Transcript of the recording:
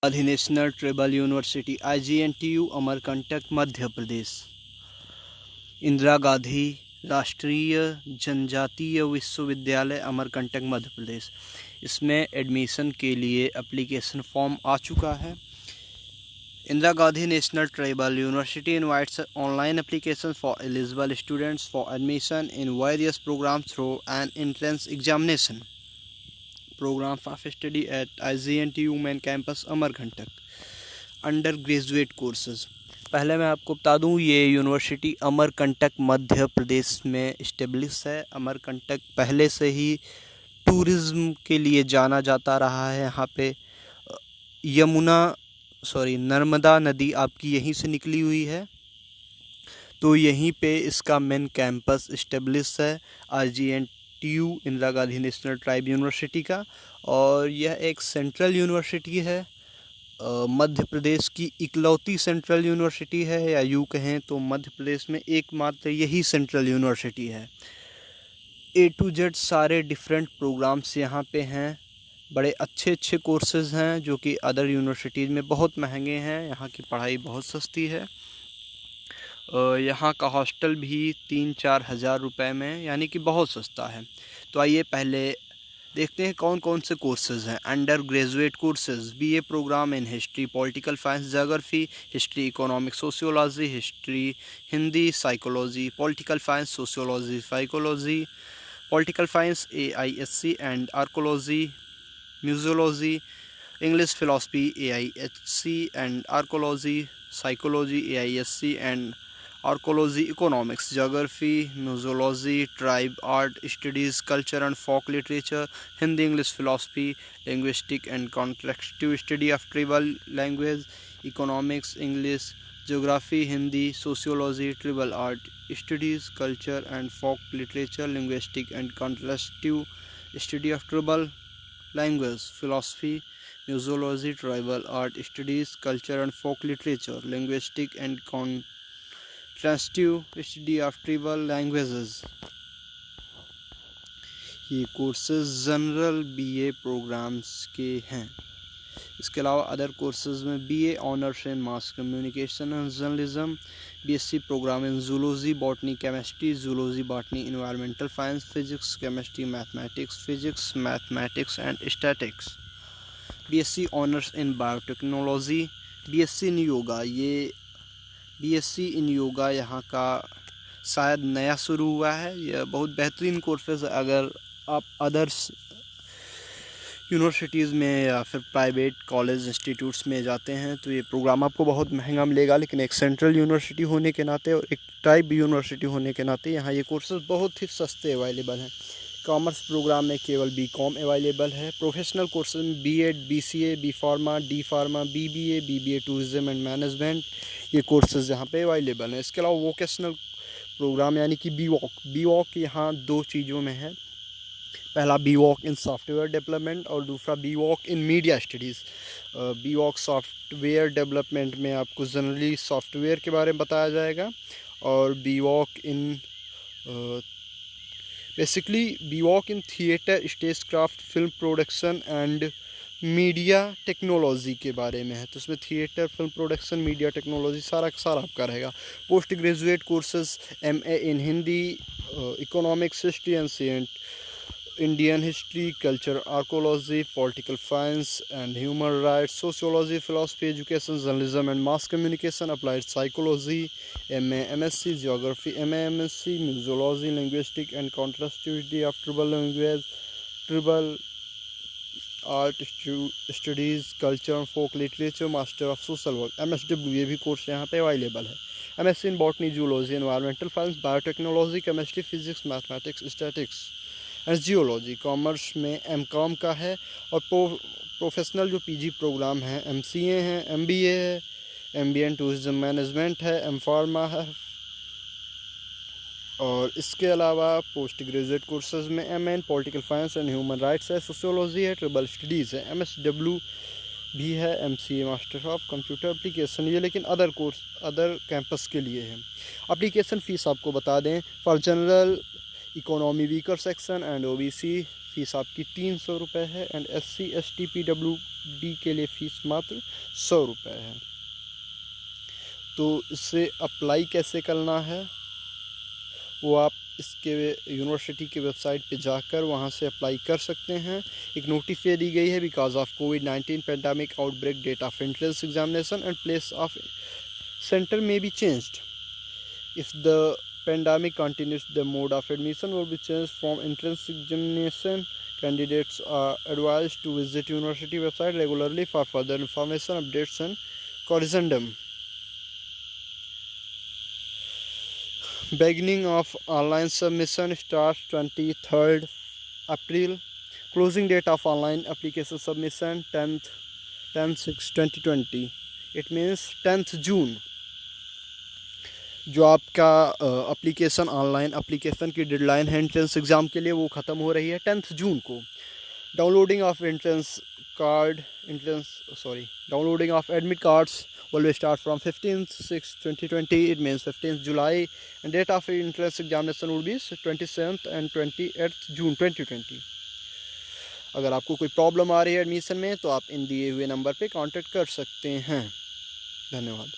Gandhi national tribal university IGNTU Amarkantak Madhya Pradesh. Indira Gandhi Rashtriya Janjatiya विश्वविद्यालय अमरकंटक मध्य प्रदेश। इसमें admission के लिए एप्लीकेशन फॉर्म आ चुका है। Indira Gandhi national tribal university invites online applications for eligible students for admission in various programs through an entrance examination. Program of study at IGNTU main campus Amarkantak. Under graduate courses. पहले मैं आपको बता दूं, ये यूनिवर्सिटी अमरकंटक मध्य प्रदेश में establish है। अमरकंटक पहले से ही टूरिज़्म के लिए जाना जाता रहा है। यहाँ पे नर्मदा नदी आपकी यहीं से निकली हुई है, तो यहीं पे इसका मेन कैंपस इस्टेब्लिश है IGNTU Indira Gandhi national tribe university का। और यह एक सेंट्रल यूनिवर्सिटी है, मध्य प्रदेश की इकलौती सेंट्रल यूनिवर्सिटी है, या यूँ कहें तो मध्य प्रदेश में एकमात्र यही सेंट्रल यूनिवर्सिटी है। A to Z सारे डिफरेंट प्रोग्राम्स यहाँ पे हैं। बड़े अच्छे कोर्सेज़ हैं जो कि अदर यूनिवर्सिटीज़ में बहुत महंगे हैं। यहाँ की पढ़ाई बहुत सस्ती है। यहाँ का हॉस्टल भी 3-4 हज़ार रुपये में, यानी कि बहुत सस्ता है। तो आइए पहले देखते हैं कौन कौन से कोर्सेज़ हैं। Under graduate courses BA program in history, political science, geography, history, economics, sociology, history, Hindi, psychology, political science, sociology, psychology, political science AISC and archaeology, museology, English, philosophy AIHC and archaeology, psychology AISC and archaeology, economics, geography, museology, tribe art studies, culture and folk literature, Hindi, English, philosophy, linguistic and contextive study of tribal language, economics, English, geography, Hindi, sociology, tribal art studies, culture and folk literature, linguistic and contextive study of tribal language, philosophy, museology, tribal art studies, culture and folk literature, linguistic and contextive study of tribal languages. ये courses general BA programs के हैं। इसके अलावा other courses में BA honours in mass communication and journalism, BSc program in zoology, botany, chemistry, zoology, botany, environmental science, physics, chemistry, mathematics and statics, BSc honours in biotechnology, BSc in yoga. ये BSc in yoga यहाँ का शायद नया शुरू हुआ है। यह बहुत बेहतरीन कोर्सेज। अगर आप अदर्स यूनिवर्सिटीज़ में या फिर प्राइवेट कॉलेज इंस्टीट्यूट्स में जाते हैं तो ये प्रोग्राम आपको बहुत महंगा मिलेगा, लेकिन एक सेंट्रल यूनिवर्सिटी होने के नाते और एक ट्राइब यूनिवर्सिटी होने के नाते यहाँ ये कोर्सेज बहुत ही सस्ते अवेलेबल हैं। कॉमर्स प्रोग्राम में केवल BCom अवेलेबल है। प्रोफेशनल कोर्सेज में B.Ed, BCA, B Pharma, D Pharma, BBA tourism and management, ये कोर्सेज यहाँ पे अवेलेबल हैं। इसके अलावा वोकेशनल प्रोग्राम यानी कि BVOC यहाँ 2 चीज़ों में है। पहला BVOC इन सॉफ्टवेयर डेवलपमेंट और दूसरा BVOC in media studies. BVOC software development में आपको जनरली सॉफ्टवेयर के बारे में बताया जाएगा, और BVOC in BVOC in theatre, stage craft, film production and media technology के बारे में है। तो उसमें theatre, film production, media technology सारा आपका रहेगा। Post graduate courses MA in Hindi, economics, history ancient Indian history, culture, archaeology, political science and human rights, sociology, philosophy, education, journalism and mass communication, applied psychology, MA MSc, geography, MA MSc, museology, linguistic and contextivity of tribal language, tribal art studies, culture, folk literature, master of social work, MSW, ये भी course यहाँ पे available है। MSc in botany, zoology, environmental science, biotechnology, chemistry, physics, mathematics, statics and geology. Commerce में MCom का है। और professional जो PG प्रोग्राम हैं MCA हैं, MBA है, MBA इन टूरिज़म मैनेजमेंट है, M Pharma है। और इसके अलावा पोस्ट ग्रेजुएट कोर्सेज में MA in political science and human rights है, सोशियोलॉजी है, ट्राइबल स्टडीज़ है, MSW भी है, MCA master of computer application, ये लेकिन अदर कैंपस के लिए है। एप्लीकेशन फ़ीस आपको बता दें, for general economy weaker section and OBC fees आपकी 300 रुपये है एंड SC ST PWD के लिए फ़ीस मात्र 100 रुपये है। तो इससे अप्लाई कैसे करना है वो आप इसके यूनिवर्सिटी के वेबसाइट पे जाकर वहाँ से अप्लाई कर सकते हैं। एक नोटिस दी गई है because of COVID-19 pandemic outbreak date of entrance examination and place of centre may be changed. If the pandemic continues, the mode of admission will be changed from entrance examination. Candidates are advised to visit university website regularly for further information, updates and correspondence. Beginning of online submission starts 23rd April. Closing date of online application submission 10/6/2020. It means 10th June. जो आपका application online application की deadline है entrance exam के लिए वो ख़त्म हो रही है 10th जून को। Downloading of downloading of admit cards will start from 15/6/2020. It means 15th July and date of entrance examination will be 27th and 28th June 2020. अगर आपको कोई प्रॉब्लम आ रही है एडमिशन में तो आप इन दिए हुए नंबर पे कांटेक्ट कर सकते हैं। धन्यवाद।